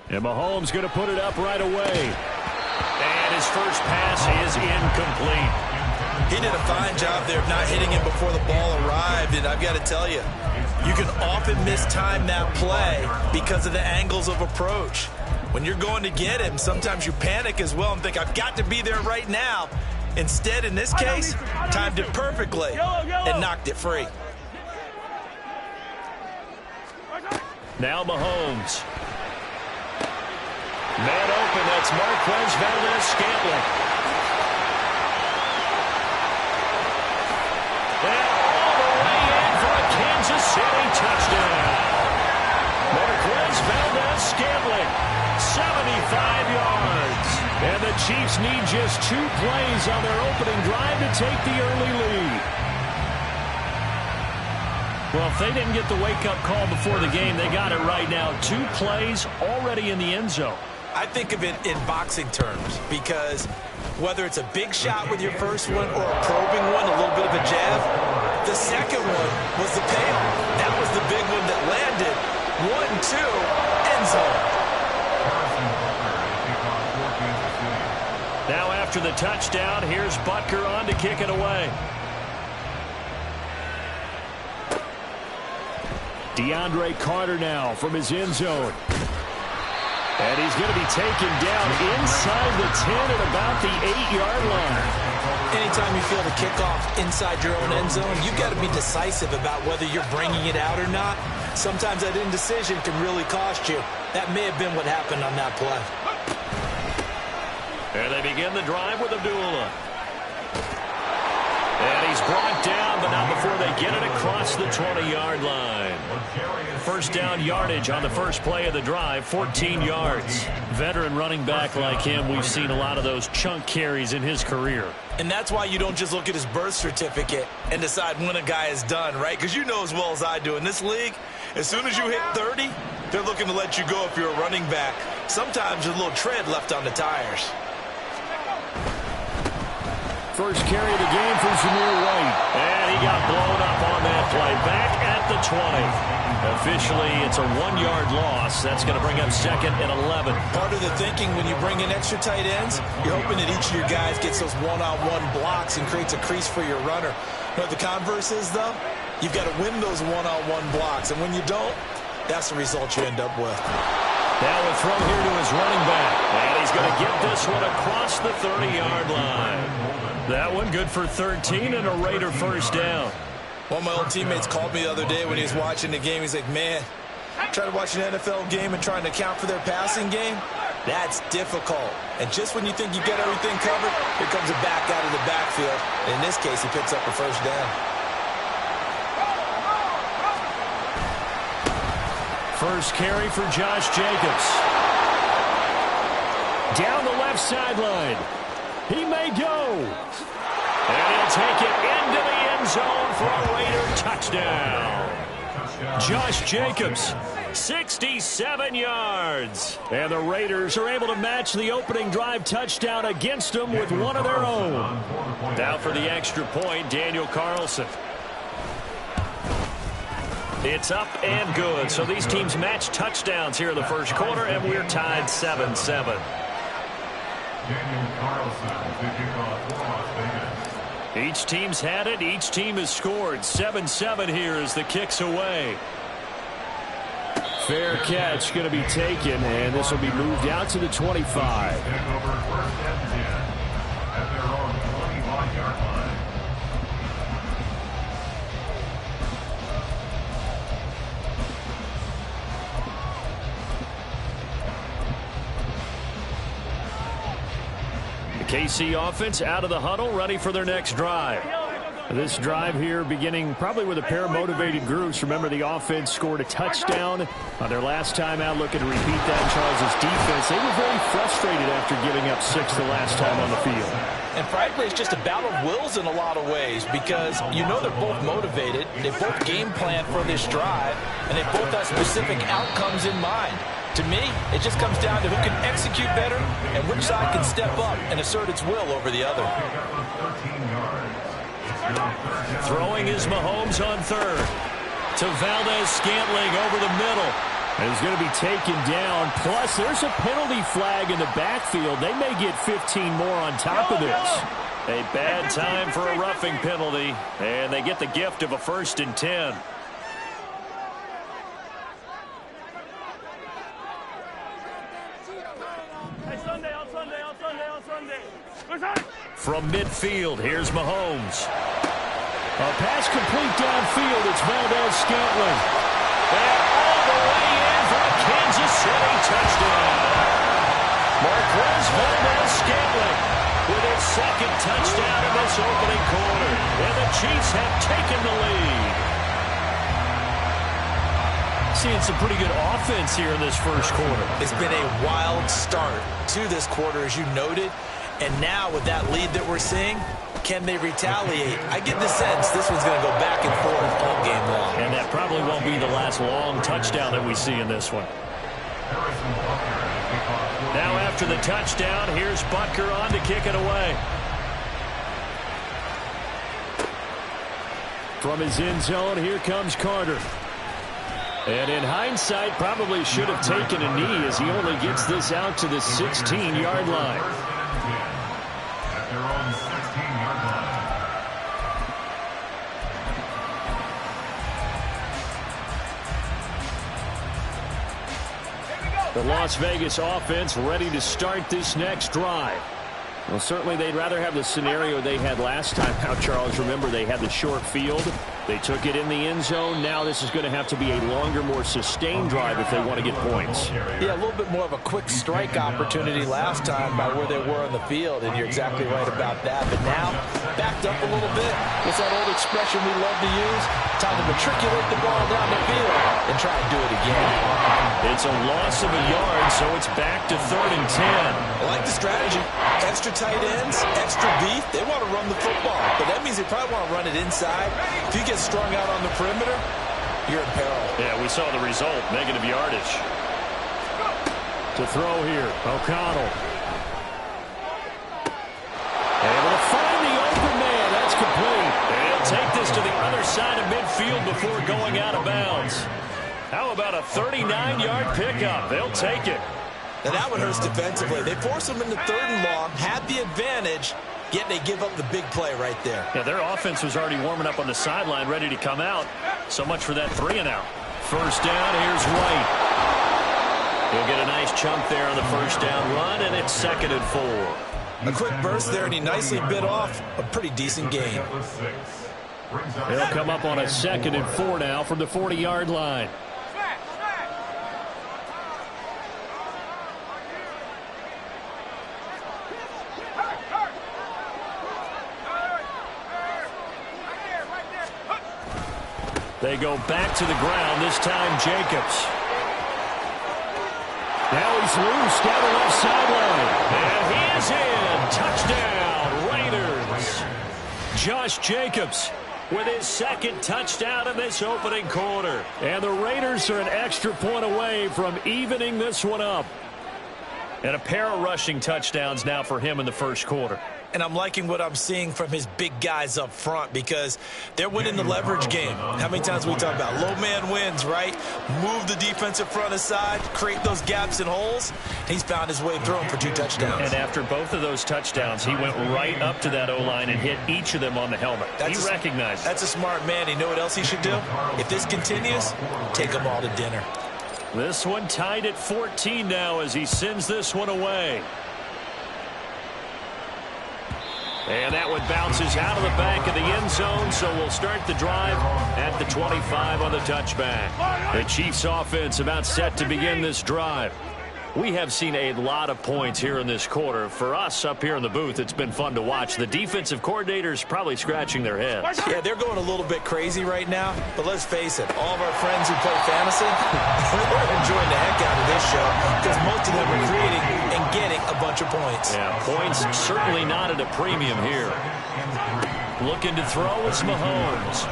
And Mahomes going to put it up right away. And his first pass is incomplete. He did a fine job there of not hitting him before the ball arrived, and I've got to tell you, you can often mistime that play because of the angles of approach. When you're going to get him, sometimes you panic as well and think, I've got to be there right now. Instead, in this case, timed it perfectly and knocked it free. Now Mahomes. Man open, that's Marquez Valdez-Scantling. And all the way in for a Kansas City touchdown. Marquez Valdez-Scantling, 75 yards. And the Chiefs need just 2 plays on their opening drive to take the early lead. Well, if they didn't get the wake-up call before the game, they got it right now. 2 plays already in the end zone. I think of it in boxing terms because whether it's a big shot with your first one or a probing one, a little bit of a jab, the second one was the payoff. That was the big one that landed. 1-2, end zone. Now after the touchdown, here's Butker on to kick it away. DeAndre Carter now from his end zone. And he's going to be taken down inside the 10 at about the 8-yard line. Anytime you feel the kickoff inside your own end zone, you've got to be decisive about whether you're bringing it out or not. Sometimes that indecision can really cost you. That may have been what happened on that play. And they begin the drive with Abdullah. And he's brought down, but not before they get it across the 20-yard line. First down yardage on the first play of the drive, 14 yards. Veteran running back like him, we've seen a lot of those chunk carries in his career. And that's why you don't just look at his birth certificate and decide when a guy is done, right? Because you know as well as I do, in this league, as soon as you hit 30, they're looking to let you go if you're a running back. Sometimes there's a little tread left on the tires. First carry of the game for Zamir White. And he got blown up on that play. Back at the 20. Officially, it's a 1-yard loss. That's going to bring up second and 11. Part of the thinking when you bring in extra tight ends, you're hoping that each of your guys gets those one-on-one blocks and creates a crease for your runner. But the converse is, though, you've got to win those one-on-one blocks. And when you don't, that's the result you end up with. Now a throw here to his running back. And he's going to get this one across the 30-yard line. That one good for 13 and a Raider first down. One of my old teammates called me the other day when he was watching the game. He's like, man, trying to watch an NFL game and trying to account for their passing game, that's difficult. And just when you think you get everything covered, here comes a back out of the backfield. And in this case, he picks up a first down. First carry for Josh Jacobs. Down the left sideline. He may go. And he'll take it into the end zone for a Raider touchdown. Josh Jacobs, 67 yards. And the Raiders are able to match the opening drive touchdown against them with one of their own. Now for the extra point, Daniel Carlson. It's up and good. So these teams match touchdowns here in the first quarter, and we're tied 7-7. Each team's had it. Each team has scored. 7-7 here as the kick's away. Fair catch going to be taken, and this will be moved out to the 25. KC offense out of the huddle, ready for their next drive. This drive here beginning probably with a pair of motivated groups. Remember, the offense scored a touchdown on their last time out, looking to repeat that. Charles' defense, they were very frustrated after giving up 6 the last time on the field. And frankly, it's just a battle of wills in a lot of ways because you know they're both motivated. They both game plan for this drive, and they both have specific outcomes in mind. To me, it just comes down to who can execute better and which side can step up and assert its will over the other. Throwing is Mahomes on third. To Valdez-Scantling over the middle. And he's going to be taken down. Plus, there's a penalty flag in the backfield. They may get 15 more on top of this. A bad time for a roughing penalty, and they get the gift of a 1st and 10. From midfield, here's Mahomes. A pass complete downfield. It's Valdez-Scantling. And all the way in for a Kansas City touchdown. Marquez Valdez-Scantling with his 2nd touchdown in this opening quarter. And the Chiefs have taken the lead. Seeing some pretty good offense here in this first quarter. It's been a wild start to this quarter, as you noted. And now with that lead that we're seeing, can they retaliate? I get the sense this one's going to go back and forth all game long. And that probably won't be the last long touchdown that we see in this one. Now after the touchdown, here's Butker on to kick it away. From his end zone, here comes Carter. And in hindsight, probably should have taken a knee as he only gets this out to the 16-yard line. The Las Vegas offense ready to start this next drive. Well, certainly they'd rather have the scenario they had last time out, Charles. Remember, they had the short field. They took it in the end zone. Now this is going to have to be a longer, more sustained drive if they want to get points. Yeah, a little bit more of a quick strike opportunity last time by where they were on the field, and you're exactly right about that. But now, backed up a little bit. What's that old expression we love to use? Time to matriculate the ball down the field and try and do it again. It's a loss of a yard, so it's back to 3rd and 10. I like the strategy. Extra tight ends, extra beef. They want to run the football, but that means they probably want to run it inside. If you get strung out on the perimeter, you're in peril. Yeah, we saw the result, negative yardage. To throw here, O'Connell. Able to find the open man. That's complete. They'll take this to the other side of midfield before going out of bounds. How about a 39-yard pickup? They'll take it. Now that one hurts defensively. They force them into 3rd and long, had the advantage, yet they give up the big play right there. Yeah, their offense was already warming up on the sideline, ready to come out. So much for that 3-and-out. 1st down, here's White. He'll get a nice chunk there on the 1st down run, and it's 2nd and 4. A quick burst there, and he nicely bit off a pretty decent gain. They'll come up on a 2nd and 4 now from the 40-yard line. They go back to the ground, this time Jacobs. Now he's loose down the left sideline. And he is in. Touchdown, Raiders. Josh Jacobs with his 2nd touchdown in this opening quarter. And the Raiders are an extra point away from evening this one up. And a pair of rushing touchdowns now for him in the first quarter. And I'm liking what I'm seeing from his big guys up front because they're winning the leverage game. How many times we talk about low man wins, right? Move the defensive front aside, create those gaps and holes. He's found his way through them for 2 touchdowns. And after both of those touchdowns, he went right up to that O-line and hit each of them on the helmet. He recognized it. That's a smart man. You know what else he should do? If this continues, take them all to dinner. This one tied at 14 now as he sends this one away. And that one bounces out of the back of the end zone, so we'll start the drive at the 25 on the touchback. The Chiefs offense about set to begin this drive. We have seen a lot of points here in this quarter. For us up here in the booth, it's been fun to watch. The defensive coordinators probably scratching their heads. Yeah, they're going a little bit crazy right now, but let's face it, all of our friends who play fantasy, they're enjoying the heck out of this show because most of them are creating and getting a bunch of points. Yeah, points certainly not at a premium here. Looking to throw, it's Mahomes.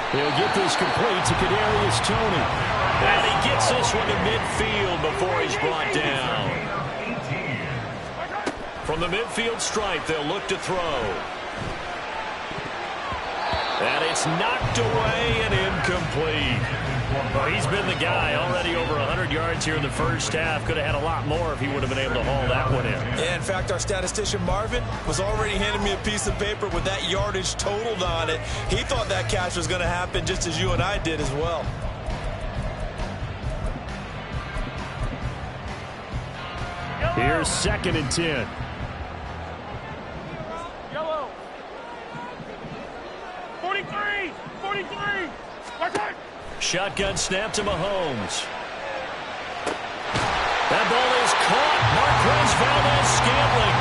He'll get this complete to Kadarius Toney. And he gets this one to midfield before he's brought down. From the midfield stripe, they'll look to throw. And it's knocked away and incomplete. Well, he's been the guy already over 100 yards here in the first half. Could have had a lot more if he would have been able to haul that one in. Yeah, in fact, our statistician Marvin was already handing me a piece of paper with that yardage totaled on it. He thought that catch was going to happen just as you and I did as well. Here's 2nd and 10. Yellow. 43. 43. Watch out. Shotgun snap to Mahomes. That ball is caught. Marquez Valdes-Scantling.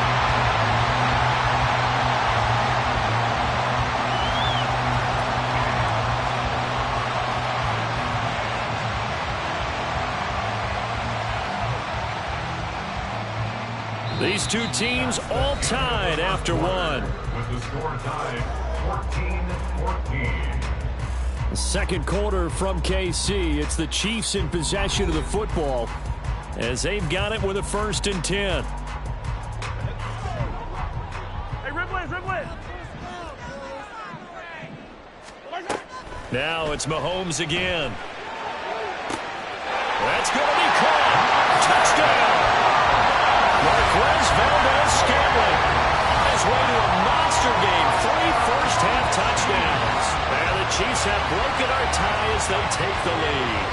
These two teams all tied after one. With the score tied 14-14. Second quarter from KC. It's the Chiefs in possession of the football as they've got it with a 1st and 10. Hey, Ripley. Now it's Mahomes again. That's going to be caught. Touchdown. Marquez Valdes-Scantling on his way to a monster game. 3 first-half touchdowns. And the Chiefs have broken our tie as they take the lead.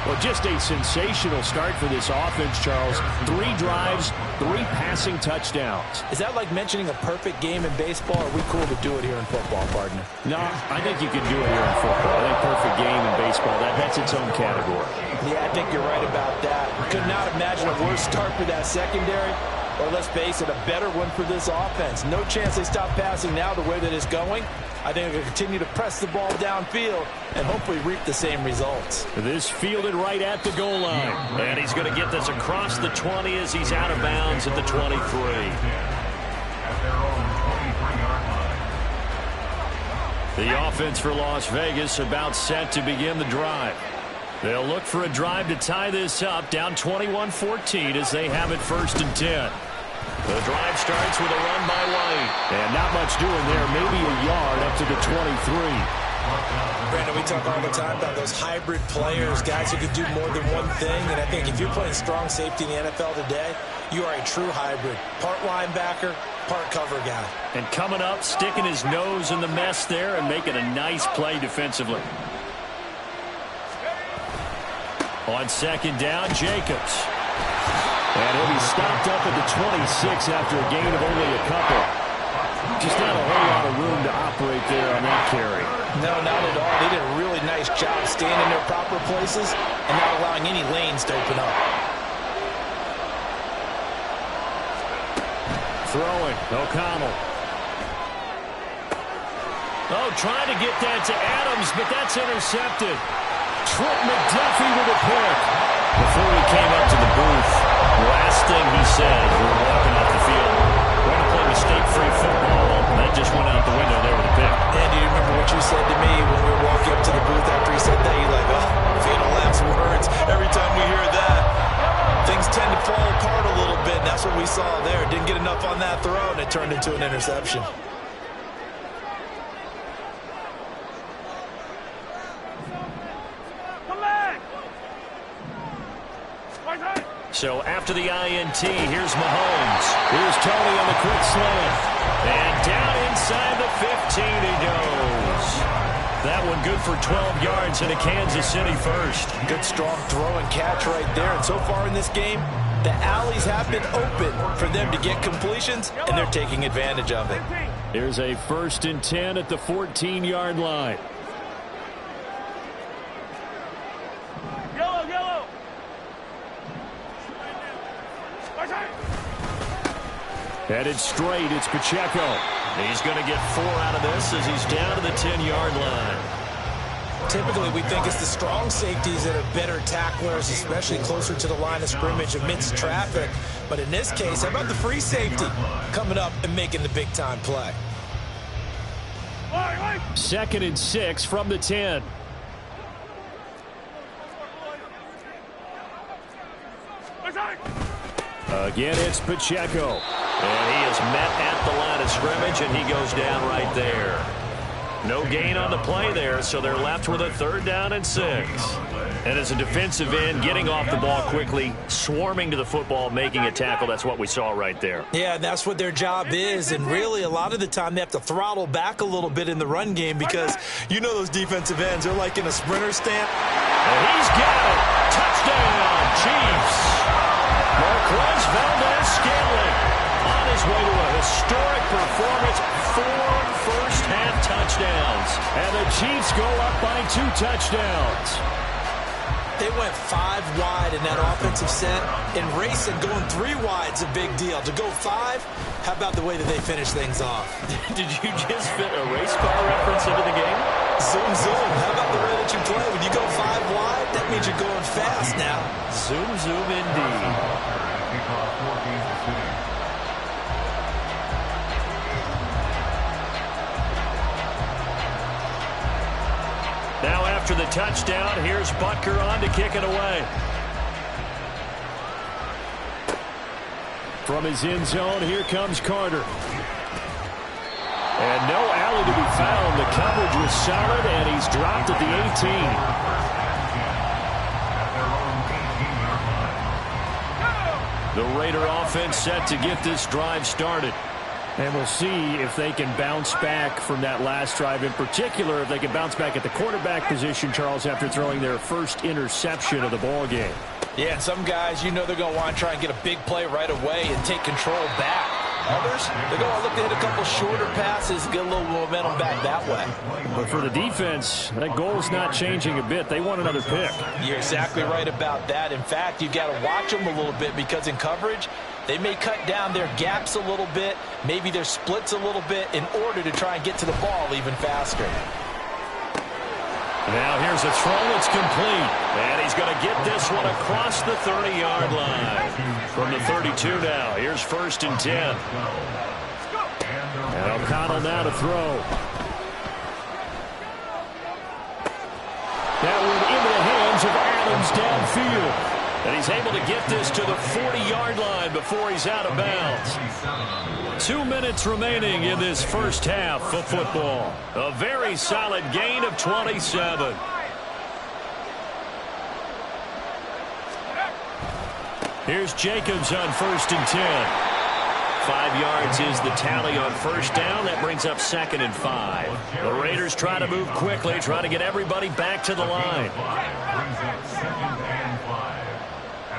Well, just a sensational start for this offense, Charles. 3 drives, 3 passing touchdowns. Is that like mentioning a perfect game in baseball, or are we cool to do it here in football, partner? No, I think you can do it here in football. I think perfect game in baseball, that's its own category. Yeah, I think you're right about that. Could not imagine a worse start for that secondary, or let's face it, a better one for this offense. No chance they stop passing now the way that it's going. I think they'll continue to press the ball downfield and hopefully reap the same results. This fielded right at the goal line. And he's going to get this across the 20 as he's out of bounds at the 23. The offense for Las Vegas about set to begin the drive. They'll look for a drive to tie this up, down 21-14 as they have it 1st and 10. The drive starts with a run by White. And not much doing there, maybe a yard up to the 23. Brandon, we talk all the time about those hybrid players, guys who can do more than one thing. And I think if you're playing strong safety in the NFL today, you are a true hybrid. Part linebacker, part cover guy. And coming up, sticking his nose in the mess there and making a nice play defensively. On 2nd down, Jacobs. And he'll be stopped up at the 26 after a gain of only a couple. Just not a whole lot of room to operate there on that carry. No, not at all. They did a really nice job staying in their proper places and not allowing any lanes to open up. Throwing, O'Connell. Oh, trying to get that to Adams, but that's intercepted. Trent McDuffie with a pick. Before he came up to the booth, last thing he said when walking off the field, we're going to play mistake-free football. And that just went out the window there with a pick. And do you remember what you said to me when we were walking up to the booth after he said that? You're like, oh, fatal last words. Every time we hear that, things tend to fall apart a little bit. And that's what we saw there. Didn't get enough on that throw, and it turned into an interception. So after the INT, here's Mahomes. Here's Tony on the quick slant. And down inside the 15 he goes. That one good for 12 yards and a Kansas City first. Good strong throw and catch right there. And so far in this game, the alleys have been open for them to get completions, and they're taking advantage of it. Here's a 1st and 10 at the 14-yard line. Headed straight, it's Pacheco. He's going to get 4 out of this as he's down to the 10-yard line. Typically, we think it's the strong safeties that are better tacklers, especially closer to the line of scrimmage amidst traffic. But in this case, how about the free safety coming up and making the big-time play? 2nd and 6 from the 10. Again, it's Pacheco. And he is met at the line of scrimmage, and he goes down right there. No gain on the play there, so they're left with a 3rd down and 6. And as a defensive end, getting off the ball quickly, swarming to the football, making a tackle, that's what we saw right there. Yeah, that's what their job is, and really a lot of the time they have to throttle back a little bit in the run game because you know those defensive ends, they're like in a sprinter stance. And he's got it. Touchdown, Chiefs. Marquez Valdez-Scantling on his way to a historic performance, 4 first-half touchdowns. And the Chiefs go up by 2 touchdowns. They went 5 wide in that offensive set. In racing, going 3 wide's a big deal. To go 5, how about the way that they finish things off? Did you just fit a race car reference into the game? Zoom, zoom. How about the way that you play? When you go 5 wide, that means you're going fast now. Zoom, zoom indeed. Now after the touchdown, here's Butker on to kick it away. From his end zone, here comes Carter. And no alley to be found. The coverage was solid, and he's dropped at the 18. The Raider offense set to get this drive started. And we'll see if they can bounce back from that last drive. In particular, if they can bounce back at the quarterback position, Charles, after throwing their first interception of the ball game. Yeah, and some guys, you know they're going to want to try and get a big play right away and take control back. Others, they're going to look to hit a couple shorter passes, get a little momentum back that way. But for the defense, that goal is not changing a bit. They want another pick. You're exactly right about that. In fact, you've got to watch them a little bit because in coverage, they may cut down their gaps a little bit, maybe their splits a little bit in order to try and get to the ball even faster. Now here's a throw that's complete. And he's going to get this one across the 30-yard line. From the 32 now, here's 1st and 10. And O'Connell now to throw. That one into the hands of Adams downfield. And he's able to get this to the 40-yard line before he's out of bounds. 2 minutes remaining in this first half of football. A very solid gain of 27. Here's Jacobs on 1st and 10. 5 yards is the tally on 1st down. That brings up 2nd and 5. The Raiders try to move quickly, try to get everybody back to the line.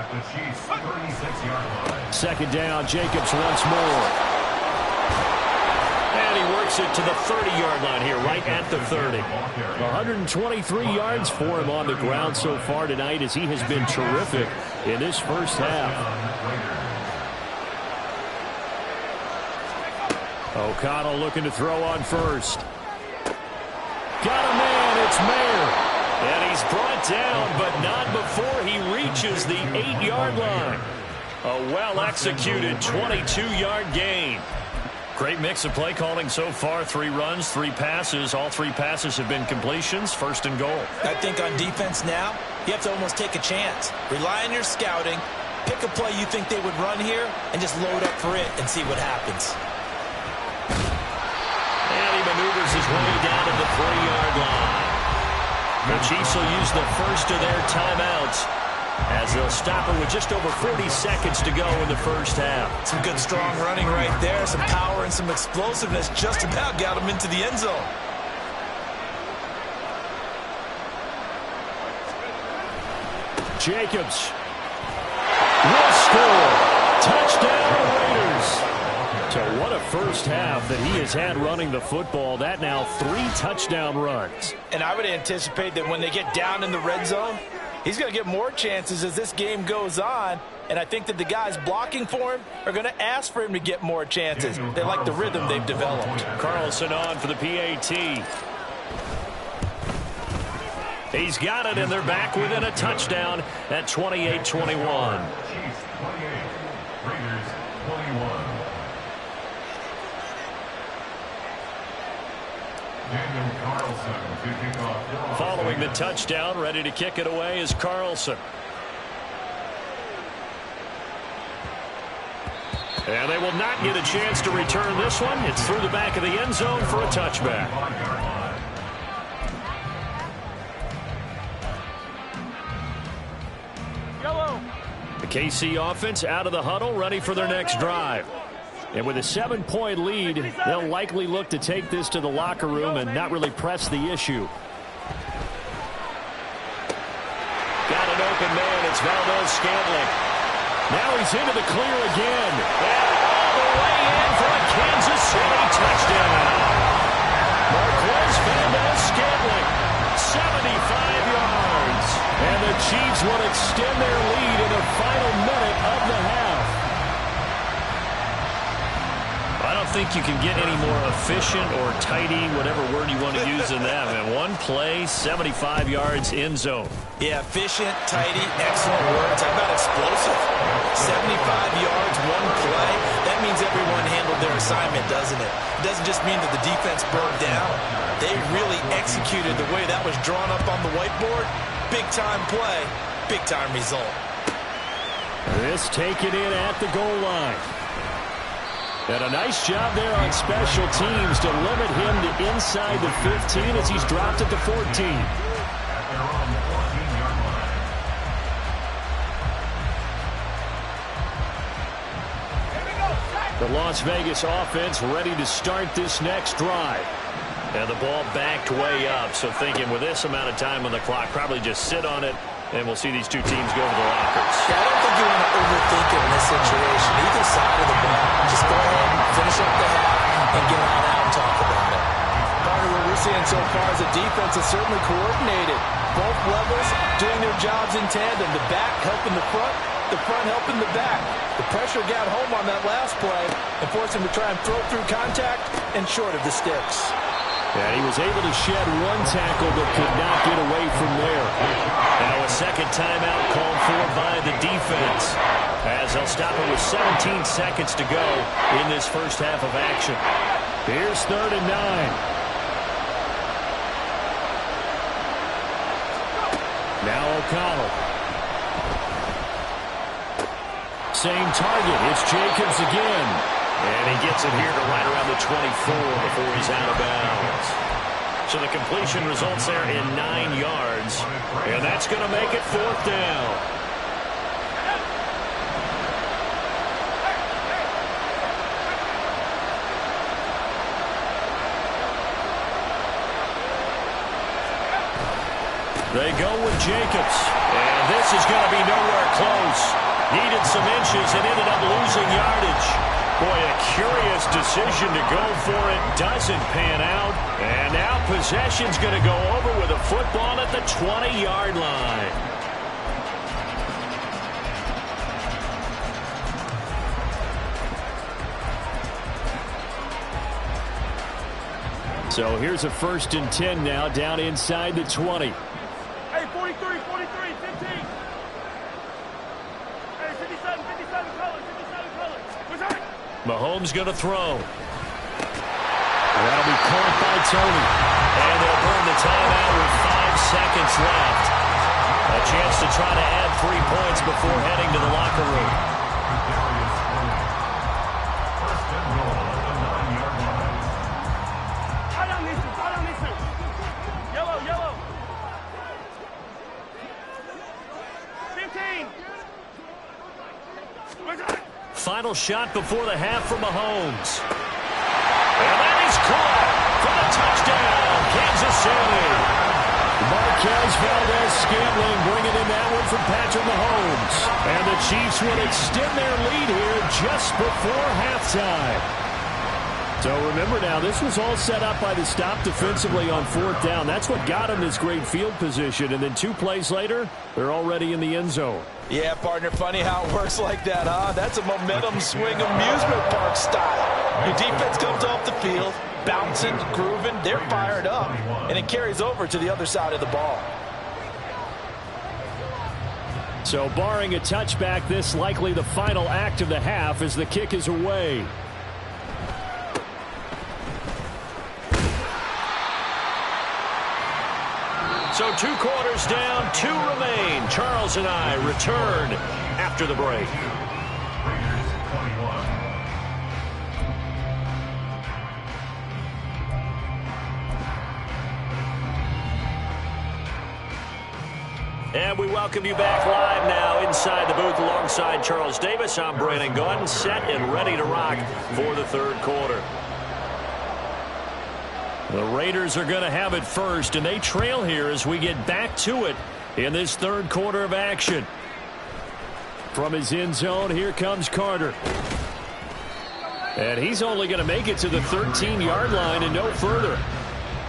The Chiefs 36-yard line. 2nd down, Jacobs once more. And he works it to the 30-yard line here, right at the 30. 123 yards for him on the ground so far tonight as he has been terrific in this first half. O'Connell looking to throw on 1st. Got a man, it's Mayer. And he's brought down, but not before he reaches the 8-yard line. A well-executed 22-yard gain. Great mix of play calling so far. 3 runs, 3 passes. All 3 passes have been completions. 1st and goal. I think on defense now, you have to almost take a chance. Rely on your scouting. Pick a play you think they would run here and just load up for it and see what happens. And he maneuvers his way down to the 3-yard line. The Chiefs will use the first of their timeouts as they'll stop it with just over 40 seconds to go in the first half. Some good strong running right there. Some power and some explosiveness just about got him into the end zone. Jacobs will score. Touchdown Raiders. So what a first half that he has had running the football. That now 3 touchdown runs. And I would anticipate that when they get down in the red zone, he's going to get more chances as this game goes on. And I think that the guys blocking for him are going to ask for him to get more chances. They like the rhythm they've developed. Carlson on for the PAT. He's got it, and they're back within a touchdown at 28-21. Chiefs 28, Raiders 21. Daniel Carlson to kick off. Following the touchdown, ready to kick it away is Carlson. And they will not get a chance to return this one. It's through the back of the end zone for a touchback. KC offense out of the huddle, ready for their next drive. And with a 7-point lead, they'll likely look to take this to the locker room and not really press the issue. Got an open man. It's Valdez-Scantling. Now he's into the clear again. And all the way in for a Kansas City touchdown. Marquez Valdez-Scantling, 75 yards. And the Chiefs will extend their lead in the final minute of the half. I don't think you can get any more efficient or tidy, whatever word you want to use in that. And one play, 75 yards, end zone. Yeah, efficient, tidy, excellent words. How about explosive? 75 yards, one play. That means everyone handled their assignment, doesn't it? It doesn't just mean that the defense broke down. They really executed the way that was drawn up on the whiteboard. Big-time play, big-time result. This taken in at the goal line. And a nice job there on special teams to limit him to inside the 15 as he's dropped at the 14. The Las Vegas offense ready to start this next drive. And the ball backed way up, so thinking with this amount of time on the clock, probably just sit on it, and we'll see these two teams go to the lockers. Yeah, I don't think you want to overthink it in this situation. Either side of the ball. Just go ahead and finish up the half and get on out and talk about it. Part of what we're seeing so far is the defense is certainly coordinated. Both levels doing their jobs in tandem. The back helping the front helping the back. The pressure got home on that last play and forced him to try and throw through contact and short of the sticks. And he was able to shed one tackle but could not get away from there. Now a second timeout called for by the defense as they'll stop it with 17 seconds to go in this first half of action. Here's 3rd and 9. Now O'Connell. Same target. It's Jacobs again. And he gets it here to right around the 24 before he's out of bounds. So the completion results there in 9 yards. And that's going to make it 4th down. They go with Jacobs. And this is going to be nowhere close. Needed some inches and ended up losing yardage. Boy, a curious decision to go for it. Doesn't pan out. And now possession's going to go over with a football at the 20-yard line. So here's a 1st and 10 now down inside the 20. Hey, 43, 43, 15. Hey, 57, 57 colors, 57 colors. What's that? Mahomes going to throw. That'll be caught by Tony. And they'll burn the timeout with 5 seconds left. A chance to try to add 3 points before heading to the locker room. Yellow, yellow. 15. What's that? Final shot before the half for Mahomes. And that is caught for the touchdown, Kansas City. Marquez Valdez-Scantling bringing in that one from Patrick Mahomes. And the Chiefs will extend their lead here just before halftime. So remember now, this was all set up by the stop defensively on 4th down. That's what got them this great field position. And then 2 plays later, they're already in the end zone. Yeah, partner, funny how it works like that, huh? That's a momentum swing amusement park style. Your defense comes off the field, bouncing, grooving, they're fired up, and it carries over to the other side of the ball. So barring a touchback, this likely the final act of the half as the kick is away. So 2 quarters down, 2 remain. Charles and I return after the break. And we welcome you back live now inside the booth alongside Charles Davis. I'm Brandon Gaudin, set and ready to rock for the third quarter. The Raiders are going to have it first, and they trail here as we get back to it in this third quarter of action. From his end zone, here comes Carter. And he's only going to make it to the 13-yard line and no further.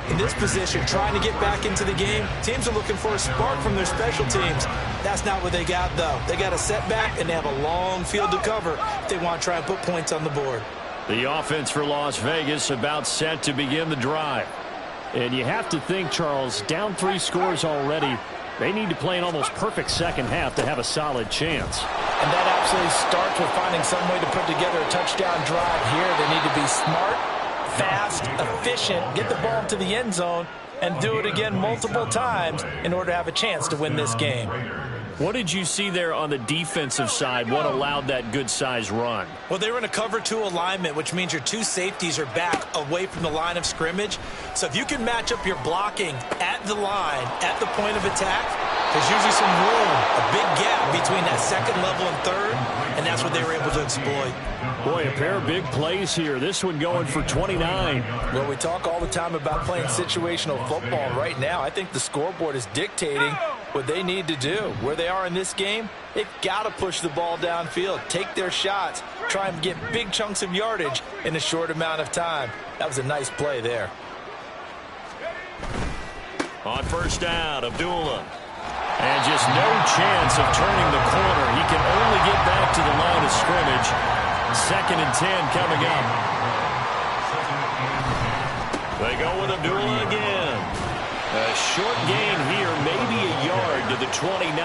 In this position, trying to get back into the game, teams are looking for a spark from their special teams. That's not what they got, though. They got a setback, and they have a long field to cover if they want to try and put points on the board. The offense for Las Vegas about set to begin the drive. And you have to think, Charles, down 3 scores already. They need to play an almost perfect second half to have a solid chance. And that absolutely starts with finding some way to put together a touchdown drive here. They need to be smart, fast, efficient, get the ball to the end zone, and do it again multiple times in order to have a chance to win this game. What did you see there on the defensive side? What allowed that good-sized run? Well, they were in a cover 2 alignment, which means your 2 safeties are back away from the line of scrimmage. So if you can match up your blocking at the line, at the point of attack, there's usually some room, a big gap between that second level and third, and that's what they were able to exploit. Boy, a pair of big plays here. This one going for 29. Well, we talk all the time about playing situational football. Right now, I think the scoreboard is dictating what they need to do. Where they are in this game, they've got to push the ball downfield, take their shots, try and get big chunks of yardage in a short amount of time. That was a nice play there. On first down, Abdullah. And just no chance of turning the corner. He can only get back to the line of scrimmage. 2nd and 10 coming up. They go with Abdullah again. A short gain here, maybe a yard to the 29.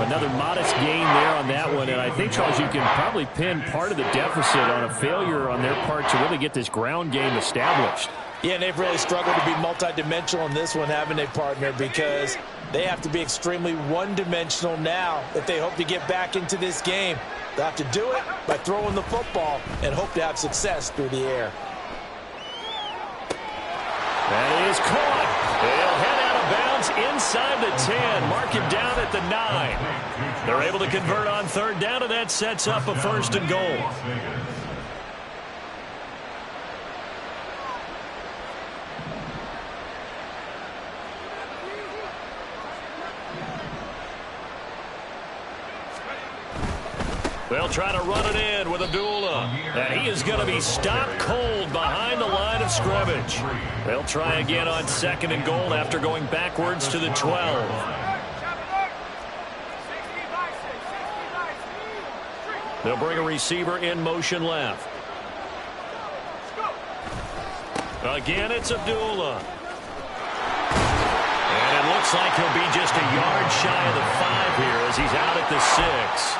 Another modest gain there on that one, and I think, Charles, you can probably pin part of the deficit on a failure on their part to really get this ground game established. Yeah, and they've really struggled to be multidimensional in this one, haven't they, partner? Because they have to be extremely one-dimensional now if they hope to get back into this game. They'll have to do it by throwing the football and hope to have success through the air. That is caught. They'll head out of bounds inside the 10. Mark him down at the 9. They're able to convert on third down, and that sets up a 1st and goal. They'll try to run it in with Abdullah. And he is going to be stopped cold behind the line of scrimmage. They'll try again on 2nd and goal after going backwards to the 12. They'll bring a receiver in motion left. Again, it's Abdullah. And it looks like he'll be just a yard shy of the 5 here as he's out at the 6.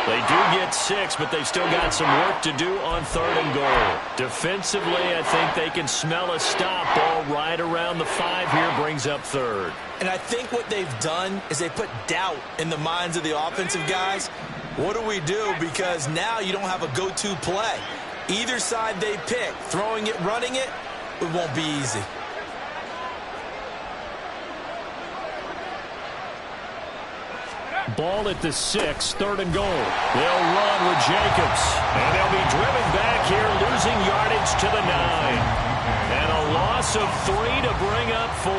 They do get 6, but they've still got some work to do on 3rd and goal. Defensively, I think they can smell a stop. Ball right around the 5 here brings up 3rd. And I think what they've done is they put doubt in the minds of the offensive guys. What do we do? Because now you don't have a go-to play. Either side they pick, throwing it, running it, it won't be easy. Ball at the 6, 3rd and goal. They'll run with Jacobs. And they'll be driven back here, losing yardage to the 9. And a loss of 3 to bring up 4.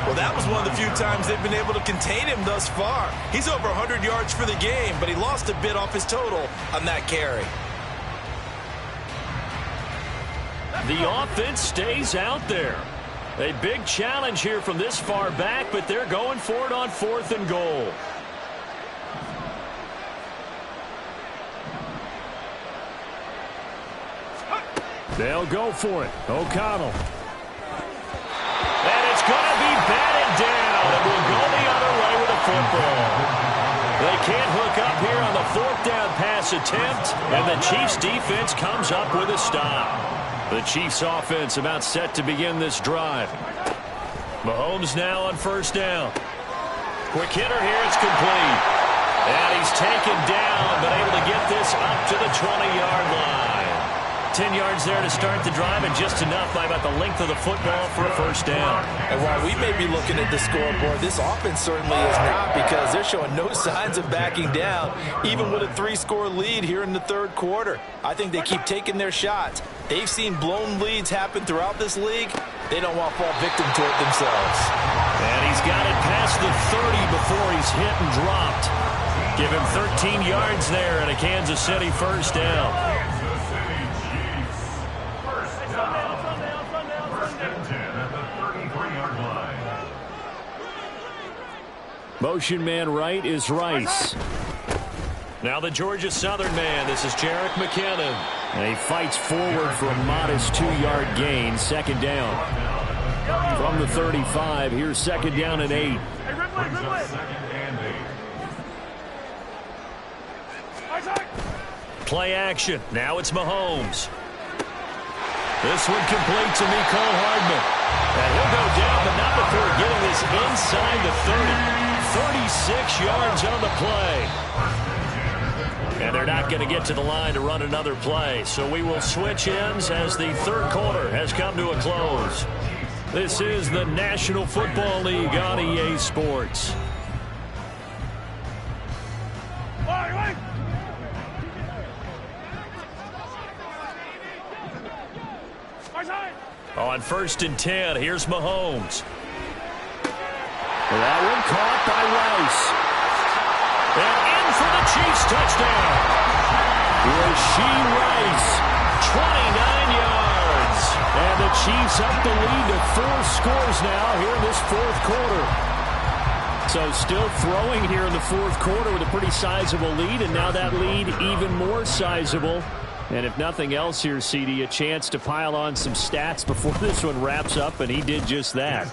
Well, that was one of the few times they've been able to contain him thus far. He's over 100 yards for the game, but he lost a bit off his total on that carry. The offense stays out there. A big challenge here from this far back, but they're going for it on 4th and goal. They'll go for it. O'Connell. And it's going to be batted down, and we'll go the other way with the football. They can't hook up here on the 4th down pass attempt, and the Chiefs' defense comes up with a stop. The Chiefs' offense about set to begin this drive. Mahomes now on 1st down. Quick hitter here, it's complete. And he's taken down, but able to get this up to the 20-yard line. 10 yards there to start the drive, and just enough by about the length of the football for a first down. And while we may be looking at the scoreboard, this offense certainly is not, because they're showing no signs of backing down, even with a 3-score lead here in the third quarter. I think they keep taking their shots. They've seen blown leads happen throughout this league. They don't want to fall victim to it themselves. And he's got it past the 30 before he's hit and dropped. Give him 13 yards there and a Kansas City first down. Kansas City Chiefs. First down. First and 10 at the 33-yard line. Motion man right is Rice. Now the Georgia Southern man. This is Jerick McKinnon. And he fights forward for a modest 2-yard gain. Second down. From the 35, here's second down and 8. Brings up second and 8. Play action. Now it's Mahomes. This one complete to N.G.K. Hardman. And he'll go down, but not before getting this inside the 30. 36 yards on the play. And they're not going to get to the line to run another play. So we will switch ends as the third quarter has come to a close. This is the National Football League on EA Sports. On first and 10, here's Mahomes. That one caught by Rice. And in for the Chiefs touchdown. Rashee Rice, 29 yards. And the Chiefs up the lead to 4 scores now here in this fourth quarter. So still throwing here in the fourth quarter with a pretty sizable lead, and now that lead even more sizable. And if nothing else here, CD, a chance to pile on some stats before this one wraps up, and he did just that.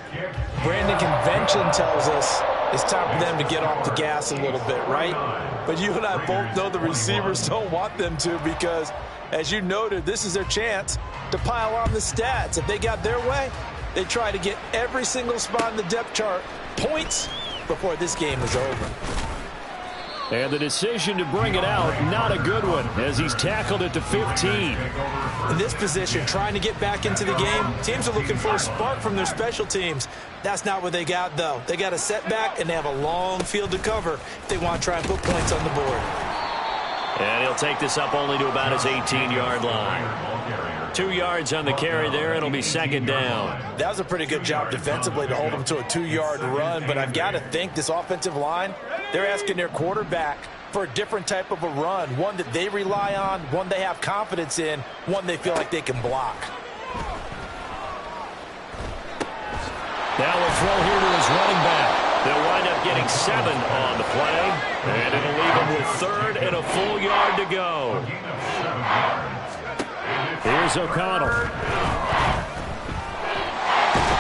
Brandon, convention tells us it's time for them to get off the gas a little bit, right? But you and I both know the receivers don't want them to, because, as you noted, this is their chance to pile on the stats. If they got their way, they try to get every single spot in the depth chart points before this game is over. And the decision to bring it out, not a good one, as he's tackled it to 15. In this position, trying to get back into the game, teams are looking for a spark from their special teams. That's not what they got, though. They got a setback, and they have a long field to cover if they want to try and put points on the board. And he'll take this up only to about his 18-yard line. 2 yards on the carry there. It'll be second down. That was a pretty good job defensively to hold them to a 2-yard run, but I've got to think this offensive line, they're asking their quarterback for a different type of a run, one that they rely on, one they have confidence in, one they feel like they can block. Now we'll throw here to his running back. They'll wind up getting 7 on the play, and it'll leave him with third and a full yard to go. Here's O'Connell.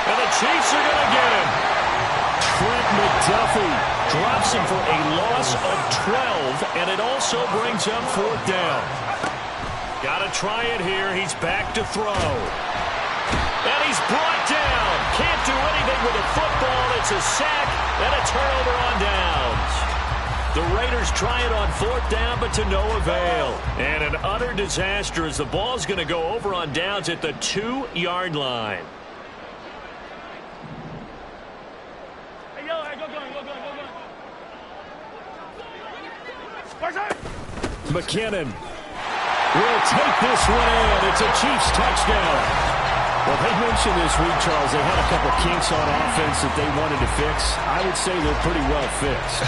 And the Chiefs are going to get him. Trent McDuffie drops him for a loss of 12, and it also brings up fourth down. Got to try it here. He's back to throw. And he's brought down. Can't do anything with a football. It's a sack and a turnover on downs. The Raiders try it on fourth down, but to no avail. And an utter disaster as the ball's going to go over on downs at the 2-yard line. Hey, yo, hey, go gun. McKinnon will take this one in. It's a Chiefs touchdown. Well, they mentioned this week, Charles, they had a couple kinks on offense that they wanted to fix. I would say they're pretty well fixed.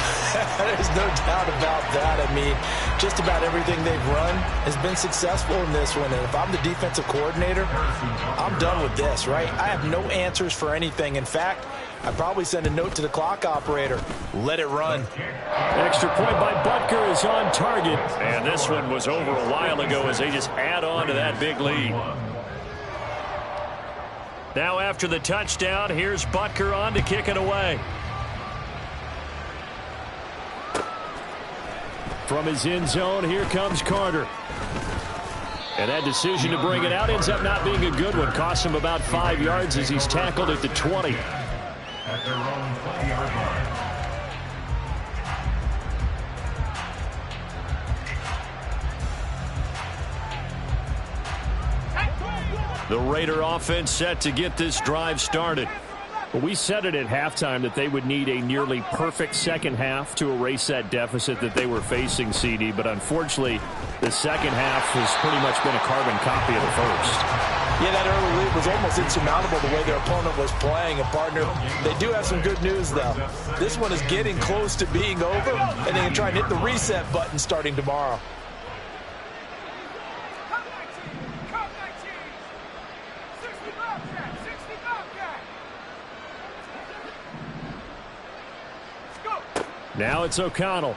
There's no doubt about that. I mean, just about everything they've run has been successful in this one. And if I'm the defensive coordinator, I'm done with this, right? I have no answers for anything. In fact, I'd probably send a note to the clock operator. Let it run. Extra point by Butker is on target. And this one was over a while ago as they just add on to that big lead. Now after the touchdown, here's Butker on to kick it away. From his end zone, here comes Carter. And that decision to bring it out ends up not being a good one. Costs him about 5 yards as he's tackled at the 20. At their own 20-yard line. The Raider offense set to get this drive started. Well, we said it at halftime that they would need a nearly perfect second half to erase that deficit that they were facing, CD. But unfortunately, the second half has pretty much been a carbon copy of the first. Yeah, that early lead was almost insurmountable the way their opponent was playing. And, partner, they do have some good news, though. This one is getting close to being over, and they can try and hit the reset button starting tomorrow. Now it's O'Connell.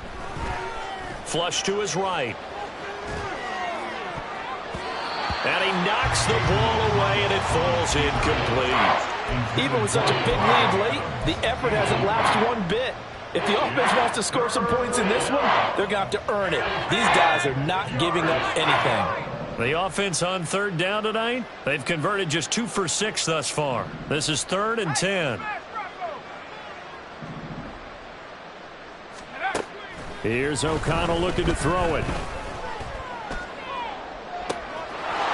Flush to his right. And he knocks the ball away, and it falls incomplete. Even with such a big lead late, the effort hasn't lapsed one bit. If the offense wants to score some points in this one, they're going to have to earn it. These guys are not giving up anything. The offense on third down tonight, they've converted just 2 for 6 thus far. This is 3rd and 10. Here's O'Connell looking to throw it.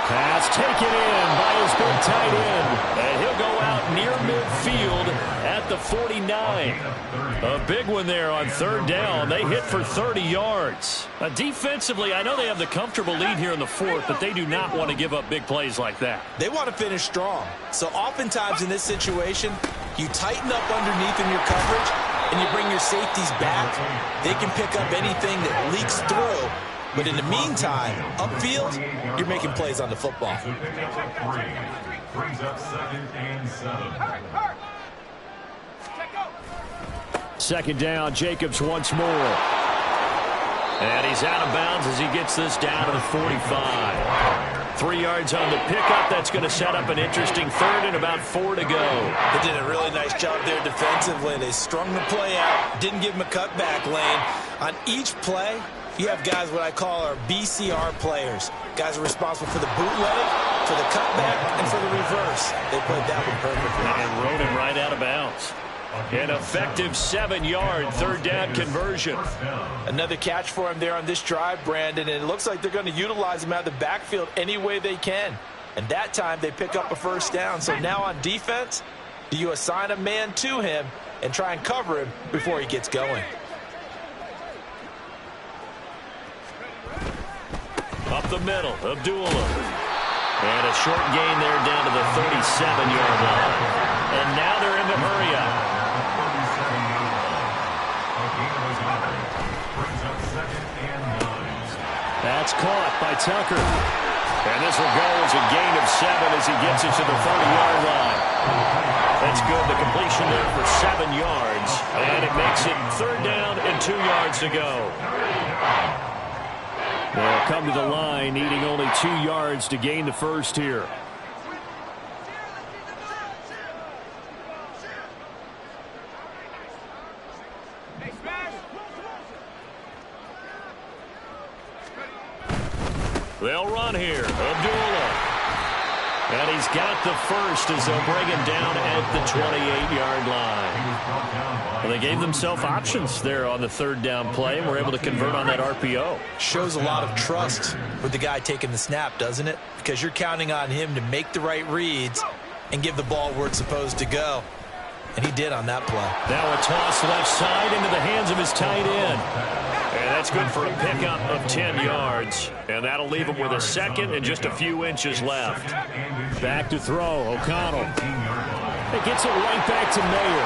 Pass taken in by his big tight end. And he'll go out near midfield at the 49. A big one there on third down. They hit for 30 yards. Defensively, I know they have the comfortable lead here in the 4th, but they do not want to give up big plays like that. They want to finish strong. So oftentimes in this situation, you tighten up underneath in your coverage, and you bring your safeties back. They can pick up anything that leaks through. But in the meantime, upfield, you're making plays on the football. Brings up 2nd and 7. Second down, Jacobs once more. And he's out of bounds as he gets this down to the 45. 3 yards on the pickup. That's going to set up an interesting 3rd and about 4 to go. They did a really nice job there defensively. They strung the play out, didn't give him a cutback lane. On each play, you have guys what I call our BCR players. Guys are responsible for the bootleg, for the cutback, and for the reverse. They played that one perfectly. And rode him right out of bounds. An effective 7-yard 3rd down conversion. Another catch for him there on this drive, Brandon, and it looks like they're going to utilize him out of the backfield any way they can. And that time they pick up a 1st down. So now on defense, do you assign a man to him and try and cover him before he gets going? Up the middle, Abdullah. And a short gain there down to the 37-yard line. And now they're in the hurry up. That's caught by Tucker. And this will go as a gain of 7 as he gets it to the 30-yard line. That's good. The completion there for 7 yards. And it makes it 3rd down and 2 yards to go. They'll come to the line, needing only 2 yards to gain the first here. They'll run here. Abdullah. And he's got the first as they'll bring him down at the 28-yard line. Well, they gave themselves options there on the 3rd down play and were able to convert on that RPO. Shows a lot of trust with the guy taking the snap, doesn't it? Because you're counting on him to make the right reads and give the ball where it's supposed to go. And he did on that play. Now a toss left side into the hands of his tight end. And that's good for a pickup of 10 yards. And that'll leave him with a 2nd and just a few inches left. Back to throw, O'Connell. It gets it right back to Mayer.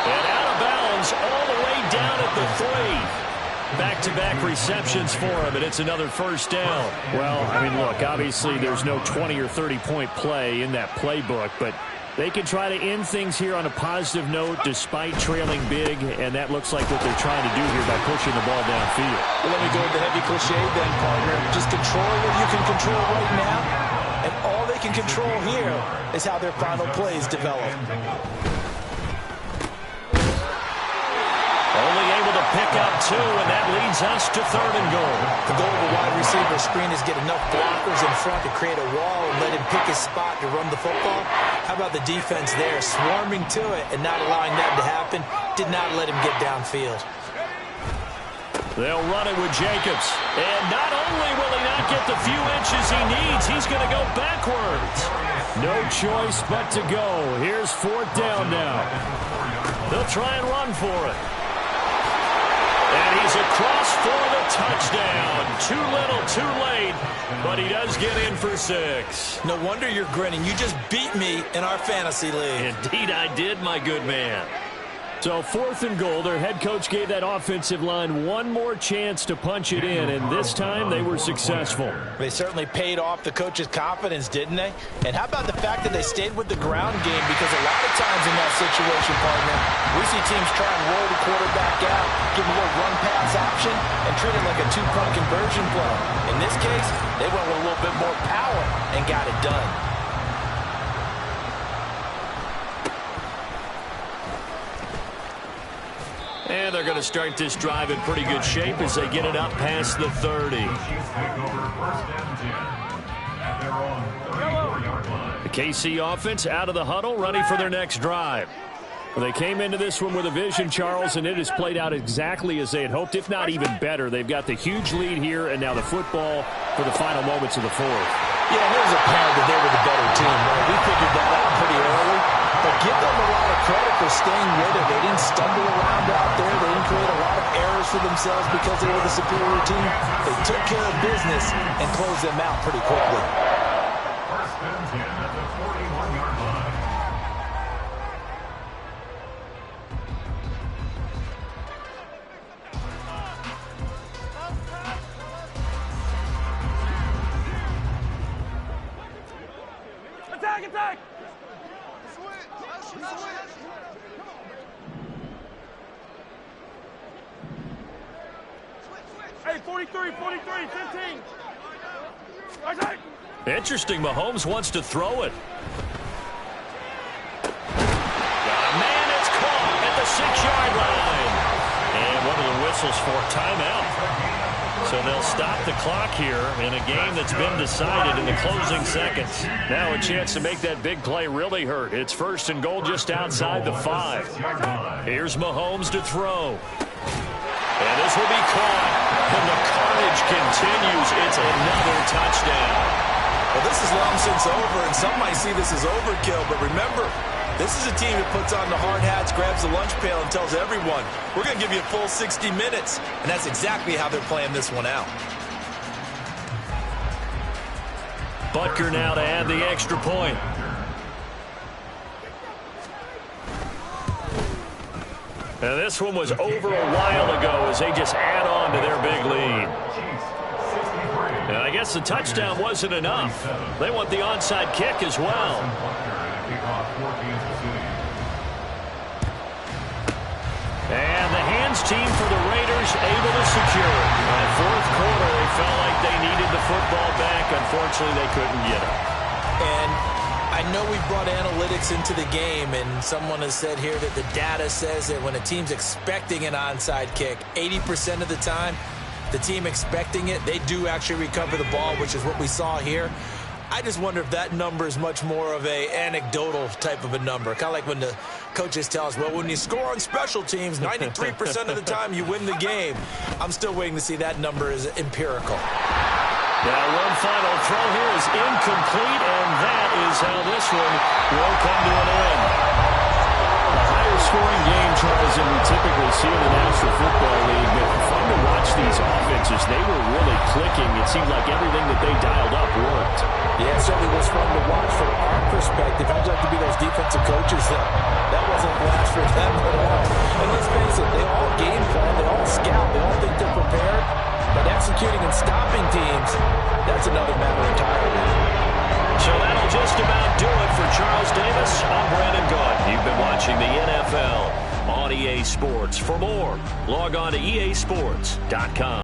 And out of bounds all the way down at the 3. Back-to-back receptions for him, and it's another 1st down. Well, I mean, look, obviously there's no 20 or 30-point play in that playbook, but they can try to end things here on a positive note despite trailing big, and that looks like what they're trying to do here by pushing the ball downfield. Well, let me go with the heavy cliche then, partner. Just control what you can control right now, and all they can control here is how their final plays develop. Only able to pick up 2, and that leads us to 3rd and goal. The goal of a wide receiver screen is get enough blockers in front to create a wall and let him pick his spot to run the football. How about the defense there, swarming to it and not allowing that to happen? Did not let him get downfield. They'll run it with Jacobs. And not only will he not get the few inches he needs, he's going to go backwards. No choice but to go. Here's 4th down now. They'll try and run for it. And he's across for the touchdown. Too little, too late, but he does get in for 6. No wonder you're grinning. You just beat me in our fantasy league. Indeed I did, my good man. So 4th and goal. Their head coach gave that offensive line one more chance to punch it in, and this time they were successful. They certainly paid off the coach's confidence, didn't they? And how about the fact that they stayed with the ground game? Because a lot of times in that situation, partner, we see teams try and roll the quarterback out, give him a little run-pass option, and treat it like a 2-point conversion play. In this case, they went with a little bit more power and got it done. And they're going to start this drive in pretty good shape as they get it up past the 30. The KC offense out of the huddle, ready for their next drive. Well, they came into this one with a vision, Charles, and it has played out exactly as they had hoped, if not even better. They've got the huge lead here, and now the football for the final moments of the 4th. Yeah, and it was apparent that they were the better team, right? We figured that out pretty early. But give them a lot of credit for staying with it. They didn't stumble around out there. They didn't create a lot of errors for themselves because they were the superior team. They took care of business and closed them out pretty quickly. 1st and 10 at the 41-yard line. Attack, attack! Hey, 43, 15. Attack! Interesting, Mahomes wants to throw it. Man, it's caught at the 6-yard line. And one of the whistles for timeout. So they'll stop the clock here in a game that's been decided in the closing seconds. Now a chance to make that big play really hurt. It's 1st and goal just outside the 5. Here's Mahomes to throw. And this will be caught. And the carnage continues. It's another touchdown. Well, this is long since over, and some might see this as overkill. But remember, this is a team that puts on the hard hats, grabs the lunch pail, and tells everyone, we're going to give you a full 60 minutes. And that's exactly how they're playing this one out. Butker now to add the extra point. Now this one was over a while ago as they just add on to their big lead. And I guess the touchdown wasn't enough. They want the onside kick as well. And the hands team for the Raiders able to secure it. In the 4th quarter, they felt like they needed the football back. Unfortunately, they couldn't get it. And I know we brought analytics into the game, and someone has said here that the data says that when a team's expecting an onside kick, 80% of the time, the team expecting it, they do actually recover the ball, which is what we saw here. I just wonder if that number is much more of a anecdotal type of a number. Kind of like when the coaches tell us, well, when you score on special teams, 93% of the time you win the game. I'm still waiting to see that number is empirical. Now one final throw here is incomplete, and that is how this one will come to an end. A higher scoring game, Charles, than we typically see in the National Football League. But fun to watch these offenses. They were really clicking. It seemed like everything that they dialed up worked. Yeah, it certainly was fun to watch from our perspective. I'd like to be those defensive coaches, though. That wasn't a blast for them at all. And let's face it, they all game plan, they all scout, they all think they're prepared. But executing and stopping teams, that's another matter entirely. So that'll just about do it for Charles Davis. I'm Brandon Gaudin. You've been watching the NFL on EA Sports. For more, log on to easports.com.